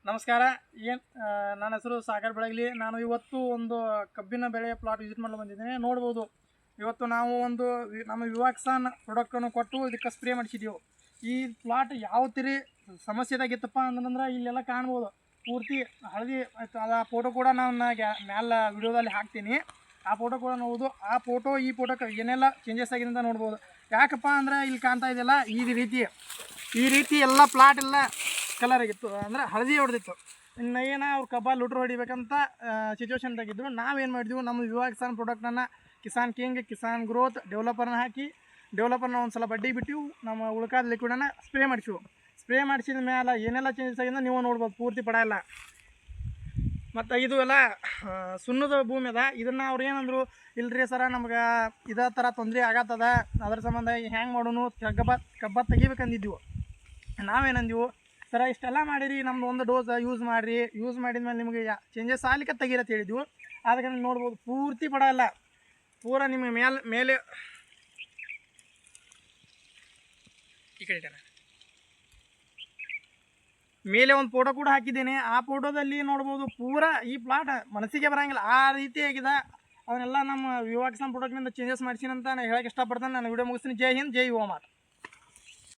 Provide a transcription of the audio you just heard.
ನಮಸ್ಕಾರ. ನನ್ನ ಹೆಸರು ಸಾಗರ್ ಬೆಳಗಲಿ. ನಾನು ಇವತ್ತು ಒಂದು ಕಬ್ಬಿನ ಬೆಳೆಯ ಪ್ಲಾಟ್ ವಿಸಿಟ್ ಮಾಡಲು ಬಂದಿದ್ದೇನೆ. ನೋಡ್ಬೋದು, ಇವತ್ತು ನಾವು ಒಂದು ನಮ್ಮ ವಿವಾಕ್ಸಾನ್ ಪ್ರಾಡಕ್ಟನ್ನು ಕೊಟ್ಟು ಇದಕ್ಕೆ ಸ್ಪ್ರೇ ಮಾಡಿಸಿದೆವು. ಈ ಪ್ಲಾಟ್ ಯಾವ ತಿರಿ ಸಮಸ್ಯೆದಾಗಿತ್ತಪ್ಪ ಅಂತಂದ್ರೆ ಇಲ್ಲೆಲ್ಲ ಕಾಣ್ಬೋದು, ಪೂರ್ತಿ ಹಳದಿ ಆಯಿತು. ಅದು ಆ ಫೋಟೋ ಕೂಡ ನಾನು ಮ್ಯಾಲೆ ವಿಡಿಯೋದಲ್ಲಿ ಹಾಕ್ತೀನಿ. ಆ ಫೋಟೋ ಕೂಡ ನೋಡ್ಬೋದು. ಆ ಫೋಟೋ ಈ ಫೋಟೋಕ್ಕೆ ಏನೆಲ್ಲ ಚೇಂಜಸ್ ಆಗಿದೆ ಅಂತ ನೋಡ್ಬೋದು. ಯಾಕಪ್ಪ ಅಂದ್ರೆ ಇಲ್ಲಿ ಕಾಣ್ತಾ ಇದೆಯಲ್ಲ, ಈ ರೀತಿ ಎಲ್ಲ ಪ್ಲಾಟ್ ಎಲ್ಲ ಕಲರ್ ಆಗಿತ್ತು, ಅಂದರೆ ಹಳದಿ ಹೊಡೆದಿತ್ತು. ಇನ್ನು ಅವ್ರು ಕಬ್ಬ ಲುಟ್ರ್ ಹೊಡಿಬೇಕಂತ ಸಿಚುವೇಶನ್ದಾಗಿದ್ದರು. ನಾವೇನು ಮಾಡಿದ್ವಿ, ನಮ್ಮ ವಿವಾಕ್ಸಾನ್ ಪ್ರಾಡಕ್ಟನ್ನು ಕಿಸಾನ್ ಕಿಂಗ್, ಕಿಸಾನ್ ಗ್ರೋತ್ ಡೆವಲಪರ್ನ ಹಾಕಿ ಡೆವಲಪರ್ನ ಒಂದು ಸಲ ಬಡ್ಡಿ ಬಿಟ್ಟು ನಮ್ಮ ಉಳ್ಕಾದ ಲಿಕ್ವಿಡನ್ನು ಸ್ಪ್ರೇ ಮಾಡಿಸಿವು. ಸ್ಪ್ರೇ ಮಾಡಿಸಿದ ಮೇಲೆ ಏನೆಲ್ಲ ಚೇಂಜಸ್ ಆಗಿದೆ ನೀವು ನೋಡ್ಬೋದು. ಪೂರ್ತಿ ಪಡ ಇಲ್ಲ. ಮತ್ತು ಇದು ಎಲ್ಲ ಸುಣ್ಣದ ಭೂಮಿ ಅದ. ಇದನ್ನು ಅವ್ರು ಏನಂದರು, ಇಲ್ರಿ ಸರ ನಮ್ಗೆ ಇದೇ ಥರ ತೊಂದರೆ ಆಗತ್ತದ, ಅದ್ರ ಸಂಬಂಧ ಹ್ಯಾಂಗೆ ಮಾಡೋನು, ಕಬ್ಬ ತೆಗಿಬೇಕಂದಿದ್ವು. ನಾವೇನಂದೀವು, ಸರ ಇಷ್ಟೆಲ್ಲ ಮಾಡಿರಿ, ನಮ್ದು ಒಂದು ಡೋಸ್ ಯೂಸ್ ಮಾಡಿರಿ, ಯೂಸ್ ಮಾಡಿದ್ಮೇಲೆ ನಿಮಗೆ ಚೇಂಜಸ್ ಆಗ್ಲಿಕ್ಕೆ ತೆಗೀರತ್ತೆ ಹೇಳಿದ್ವು. ಅದಕ್ಕೆ ನೋಡ್ಬೋದು ಪೂರ್ತಿ ಪಡ ಇಲ್ಲ, ಪೂರ ನಿಮಗೆ ಮೇಲೆ ಈ ಕಡೆ ಮೇಲೆ ಒಂದು ಫೋಟೋ ಕೂಡ ಹಾಕಿದ್ದೇನೆ. ಆ ಫೋಟೋದಲ್ಲಿ ನೋಡ್ಬೋದು ಪೂರ ಈ ಪ್ಲಾಟ್ ಮನಸ್ಸಿಗೆ ಬರೋಂಗಿಲ್ಲ ಆ ರೀತಿಯಾಗಿದೆ. ಅದನ್ನೆಲ್ಲ ನಮ್ಮ ವಿವಾಕ್ಸಾನ್ ಪ್ರಾಡಕ್ಟ್ನಿಂದ ಚೇಂಜಸ್ ಮಾಡಿಸಿನಂತ ನಾನು ಹೇಳಕ್ಕೆ ಇಷ್ಟಪಡ್ತೇನೆ. ನಾನು ವಿಡಿಯೋ ಮುಗಿಸ್ತೀನಿ. ಜೈ ಹಿಂದ್, ಜೈ ಓಮಾರ್.